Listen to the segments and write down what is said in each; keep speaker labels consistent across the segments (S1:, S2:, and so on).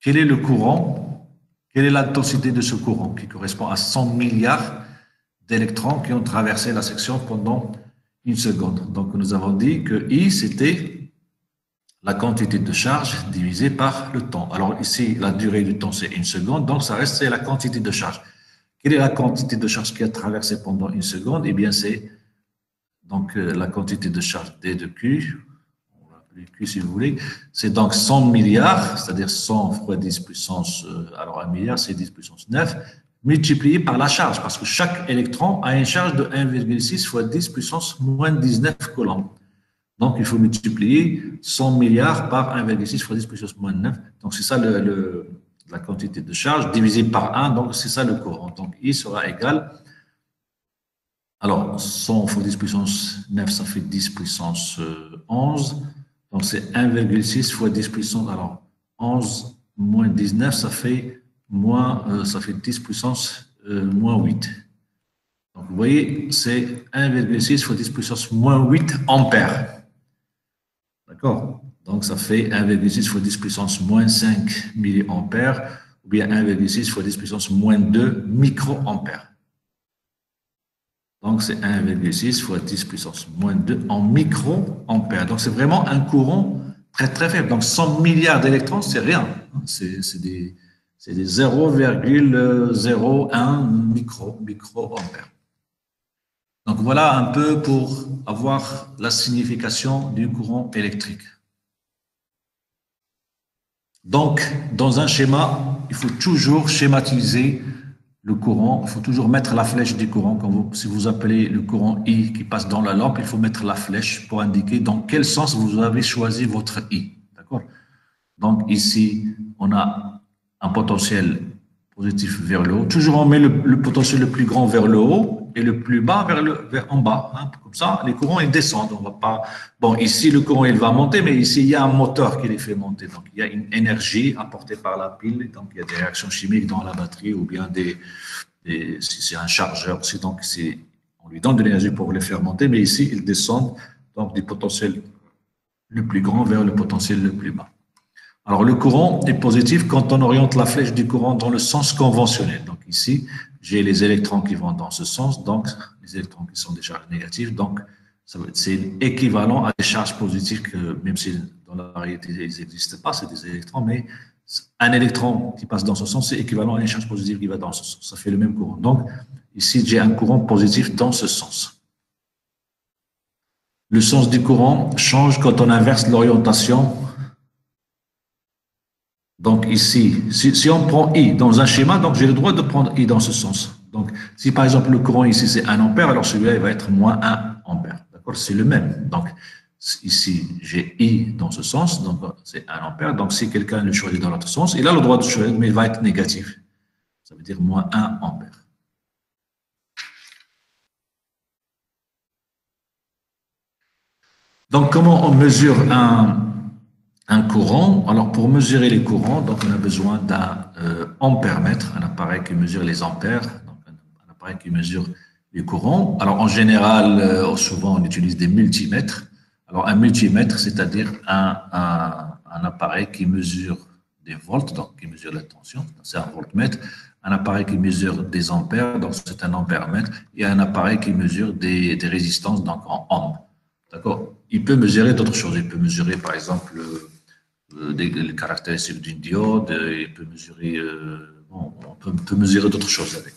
S1: quel est le courant, quelle est l'intensité de ce courant qui correspond à 100 milliards d'électrons qui ont traversé la section pendant une seconde. Donc, nous avons dit que I, c'était la quantité de charge divisée par le temps. Alors, ici, la durée du temps, c'est une seconde, donc ça reste, c'est la quantité de charge. Quelle est la quantité de charge qui a traversé pendant une seconde? Eh bien, c'est donc la quantité de charge D de Q, on va appeler Q si vous voulez, c'est donc 100 milliards, c'est-à-dire 100 fois 10 puissance, alors 1 milliard, c'est 10 puissance 9, multiplié par la charge, parce que chaque électron a une charge de 1,6 fois 10 puissance moins 19 coulombs. Donc, il faut multiplier 100 milliards par 1,6 fois 10 puissance moins 9. Donc, c'est ça la quantité de charge divisé par 1. Donc, c'est ça le courant. Donc, I sera égal. Alors, 100 fois 10 puissance 9, ça fait 10 puissance 11. Donc, c'est 1,6 fois 10 puissance. Alors, 11 moins 19, ça fait 10 puissance moins 8. Donc, vous voyez, c'est 1,6 fois 10 puissance moins 8 ampères. D'accord? Donc, ça fait 1,6 fois 10 puissance moins 5 milliampères, ou bien 1,6 fois 10 puissance moins 2 microampères. Donc, c'est 1,6 fois 10 puissance moins 2 en microampères. Donc, c'est vraiment un courant très, très faible. Donc, 100 milliards d'électrons, c'est rien. C'est des 0,01 microampères. Donc, voilà un peu pour avoir la signification du courant électrique. Donc, dans un schéma, il faut toujours schématiser le courant, il faut toujours mettre la flèche du courant. Si vous appelez le courant I qui passe dans la lampe, il faut mettre la flèche pour indiquer dans quel sens vous avez choisi votre I. D'accord? Donc, ici, on a un potentiel positif vers le haut. Toujours, on met le potentiel le plus grand vers le haut et le plus bas vers en bas. Hein. Comme ça, les courants, ils descendent. On va pas... Bon, ici, le courant, il va monter, mais ici, il y a un moteur qui les fait monter. Donc, il y a une énergie apportée par la pile. Donc, il y a des réactions chimiques dans la batterie ou bien si c'est un chargeur aussi. Donc, on lui donne de l'énergie pour les faire monter. Mais ici, ils descendent donc, du potentiel le plus grand vers le potentiel le plus bas. Alors, le courant est positif quand on oriente la flèche du courant dans le sens conventionnel. Donc, ici, j'ai les électrons qui vont dans ce sens, donc les électrons qui sont des charges négatives. Donc, c'est équivalent à des charges positives que, même si dans la réalité, ils n'existent pas, c'est des électrons, mais un électron qui passe dans ce sens, c'est équivalent à une charge positive qui va dans ce sens. Ça fait le même courant. Donc, ici, j'ai un courant positif dans ce sens. Le sens du courant change quand on inverse l'orientation. Donc ici, si on prend I dans un schéma, donc j'ai le droit de prendre I dans ce sens. Donc si par exemple le courant ici c'est 1 ampère, alors celui-là il va être moins 1 ampère. D'accord? C'est le même. Donc ici j'ai I dans ce sens, donc c'est 1 ampère. Donc si quelqu'un le choisit dans l'autre sens, il a le droit de choisir, mais il va être négatif. Ça veut dire moins 1 ampère. Donc comment on mesure un courant? Alors, pour mesurer les courants, donc on a besoin d'un ampèremètre, un appareil qui mesure les ampères, donc un appareil qui mesure les courants. Alors, en général, souvent, on utilise des multimètres. Alors, un multimètre, c'est-à-dire un appareil qui mesure des volts, donc qui mesure la tension, c'est un voltmètre. Un appareil qui mesure des ampères, donc c'est un ampèremètre. Et un appareil qui mesure des résistances, donc en ohms. D'accord? Il peut mesurer d'autres choses. Il peut mesurer, par exemple, les caractéristiques d'une diode, il peut mesurer, on peut mesurer d'autres choses avec.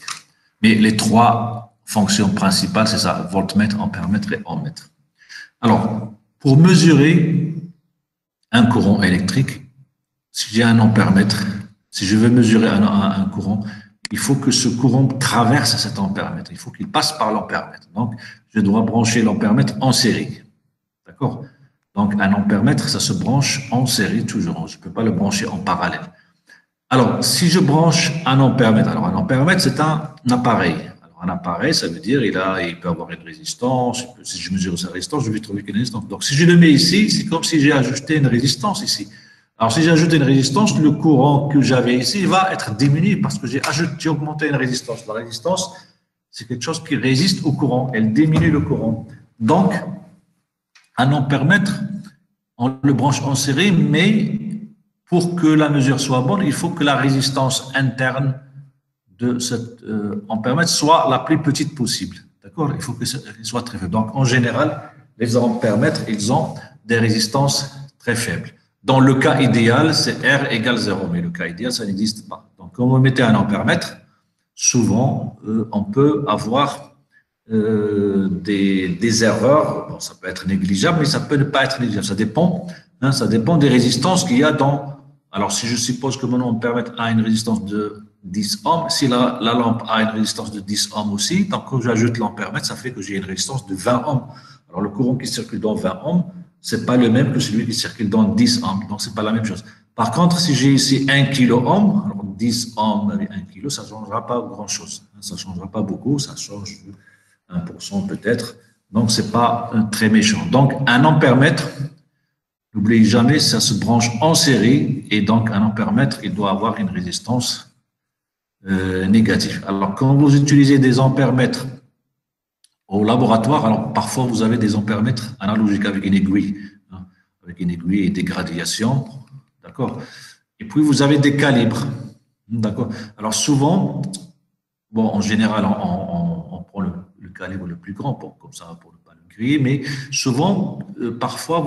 S1: Mais les trois fonctions principales, c'est ça, voltmètre, ampèremètre et ohmmètre. Alors, pour mesurer un courant électrique, si j'ai un ampèremètre, si je veux mesurer un courant, il faut que ce courant traverse cet ampèremètre, il faut qu'il passe par l'ampèremètre. Donc, je dois brancher l'ampèremètre en série. D'accord? Donc, un ampèremètre, ça se branche en série toujours. Je ne peux pas le brancher en parallèle. Alors, si je branche un ampèremètre, alors un ampèremètre, c'est un appareil. Alors, un appareil, ça veut dire il peut avoir une résistance. Si je mesure sa résistance, je vais trouver qu'une résistance. Donc, si je le mets ici, c'est comme si j'ai ajouté une résistance ici. Alors, si j'ai ajouté une résistance, le courant que j'avais ici va être diminué parce que j'ai augmenté une résistance. La résistance, c'est quelque chose qui résiste au courant. Elle diminue le courant. Donc, un ampèremètre, on le branche en série, mais pour que la mesure soit bonne, il faut que la résistance interne de cet ampèremètre soit la plus petite possible. D'accord? Il faut que ce soit très faible. Donc, en général, les ampèremètres, ils ont des résistances très faibles. Dans le cas idéal, c'est R égale 0, mais le cas idéal, ça n'existe pas. Donc, quand vous mettez un ampèremètre, souvent, on peut avoir des erreurs. Bon, ça peut être négligeable, mais ça peut ne pas être négligeable. Ça dépend des résistances qu'il y a dans. Alors, si je suppose que mon ampèremètre a une résistance de 10 ohms, si la lampe a une résistance de 10 ohms aussi, donc quand j'ajoute l'ampèremètre, ça fait que j'ai une résistance de 20 ohms. Alors, le courant qui circule dans 20 ohms, c'est pas le même que celui qui circule dans 10 ohms, donc c'est pas la même chose. Par contre, si j'ai ici 1 kilo ohm, alors 10 ohms avec 1 kilo, ça ne changera pas grand-chose. Ça ne changera pas beaucoup, ça change 1% peut-être. Donc, ce n'est pas très méchant. Donc, un ampèremètre, n'oubliez jamais, ça se branche en série et donc un ampèremètre, il doit avoir une résistance négative. Alors, quand vous utilisez des ampèremètres au laboratoire, alors parfois vous avez des ampèremètres analogiques avec une aiguille, avec une aiguille et des gradations, d'accord? Et puis vous avez des calibres, d'accord? Alors souvent, bon, en général, on prend le calibre le plus grand, comme ça, pour ne pas le griller, mais souvent, parfois,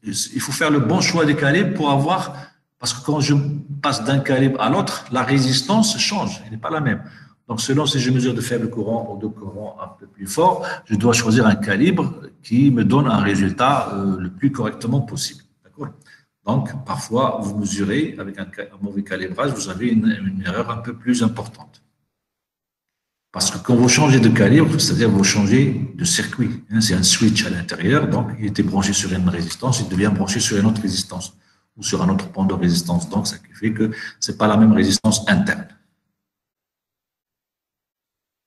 S1: il faut faire le bon choix des calibres pour avoir, parce que quand je passe d'un calibre à l'autre, la résistance change, elle n'est pas la même. Donc, selon si je mesure de faible courant ou de courant un peu plus fort, je dois choisir un calibre qui me donne un résultat le plus correctement possible. D'accord? Donc, parfois, vous mesurez avec un mauvais calibrage, vous avez une erreur un peu plus importante. Parce que quand vous changez de calibre, c'est-à-dire vous changez de circuit, hein, c'est un switch à l'intérieur, donc il était branché sur une résistance, il devient branché sur une autre résistance ou sur un autre point de résistance. Donc, ça fait que ce n'est pas la même résistance interne.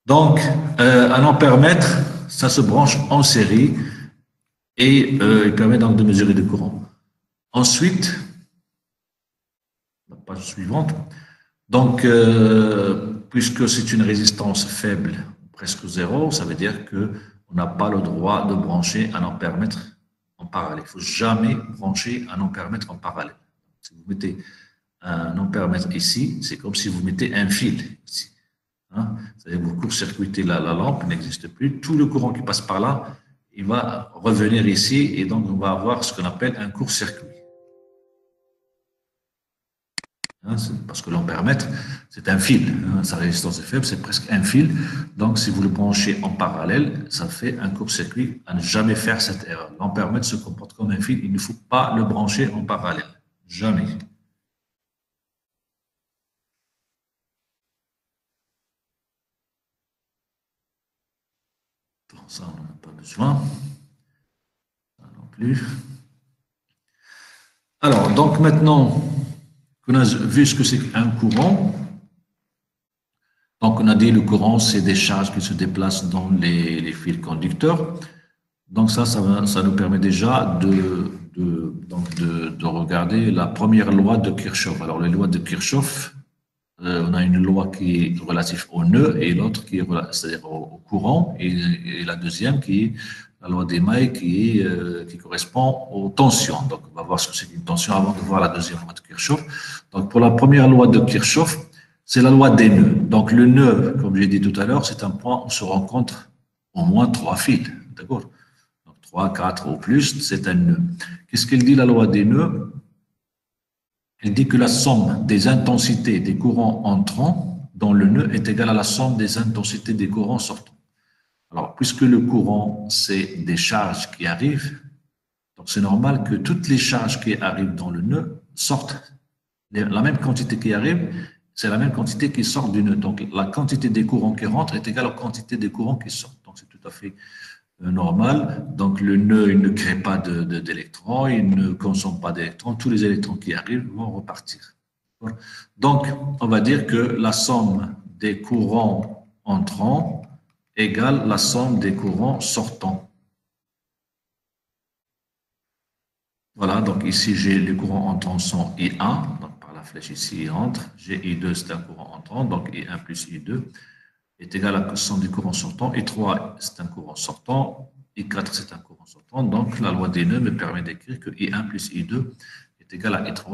S1: Donc, un ampèremètre, ça se branche en série et il permet donc de mesurer le courant. Ensuite, la page suivante. Donc, puisque c'est une résistance faible, presque zéro, ça veut dire qu'on n'a pas le droit de brancher un ampèremètre en parallèle. Il ne faut jamais brancher un ampèremètre en parallèle. Si vous mettez un ampèremètre ici, c'est comme si vous mettez un fil ici. Hein? C'est-à-dire que vous court-circuitez la lampe, n'existe plus. Tout le courant qui passe par là, il va revenir ici et donc on va avoir ce qu'on appelle un court-circuit. Parce que l'ampèremètre, c'est un fil. Sa résistance est faible, c'est presque un fil. Donc, si vous le branchez en parallèle, ça fait un court-circuit. À ne jamais faire cette erreur. L'ampèremètre se comporte comme un fil. Il ne faut pas le brancher en parallèle. Jamais. Bon, ça, on n'en a pas besoin. Ça non plus. Alors, donc maintenant qu'on a vu ce que c'est qu'un courant, donc on a dit le courant, c'est des charges qui se déplacent dans les fils conducteurs. Donc ça nous permet déjà de regarder la première loi de Kirchhoff. Alors, les lois de Kirchhoff, on a une loi qui est relative au nœud et l'autre qui est c'est-à-dire au courant, et la deuxième qui est la loi des mailles qui correspond aux tensions. Donc, on va voir ce que c'est qu'une tension avant de voir la deuxième loi de Kirchhoff. Donc, pour la première loi de Kirchhoff, c'est la loi des nœuds. Donc, le nœud, comme j'ai dit tout à l'heure, c'est un point où se rencontrent au moins 3 fils. D'accord? Donc, 3, 4 ou plus, c'est un nœud. Qu'est-ce qu'elle dit, la loi des nœuds? Elle dit que la somme des intensités des courants entrants dans le nœud est égale à la somme des intensités des courants sortants. Alors, puisque le courant, c'est des charges qui arrivent, donc c'est normal que toutes les charges qui arrivent dans le nœud sortent. La même quantité qui arrive, c'est la même quantité qui sort du nœud. Donc, la quantité des courants qui rentrent est égale à la quantité des courants qui sortent. Donc, c'est tout à fait normal. Donc, le nœud, il ne crée pas d'électrons, il ne consomme pas d'électrons. Tous les électrons qui arrivent vont repartir. Donc, on va dire que la somme des courants entrants égale la somme des courants sortants. Voilà, donc ici, j'ai les courants entrants sont I1, donc par la flèche ici, il entre. J'ai I2, c'est un courant entrant, donc I1 plus I2 est égal à la somme du courant sortant. I3, c'est un courant sortant. I4, c'est un courant sortant. Donc, la loi des nœuds me permet d'écrire que I1 plus I2 est égal à I3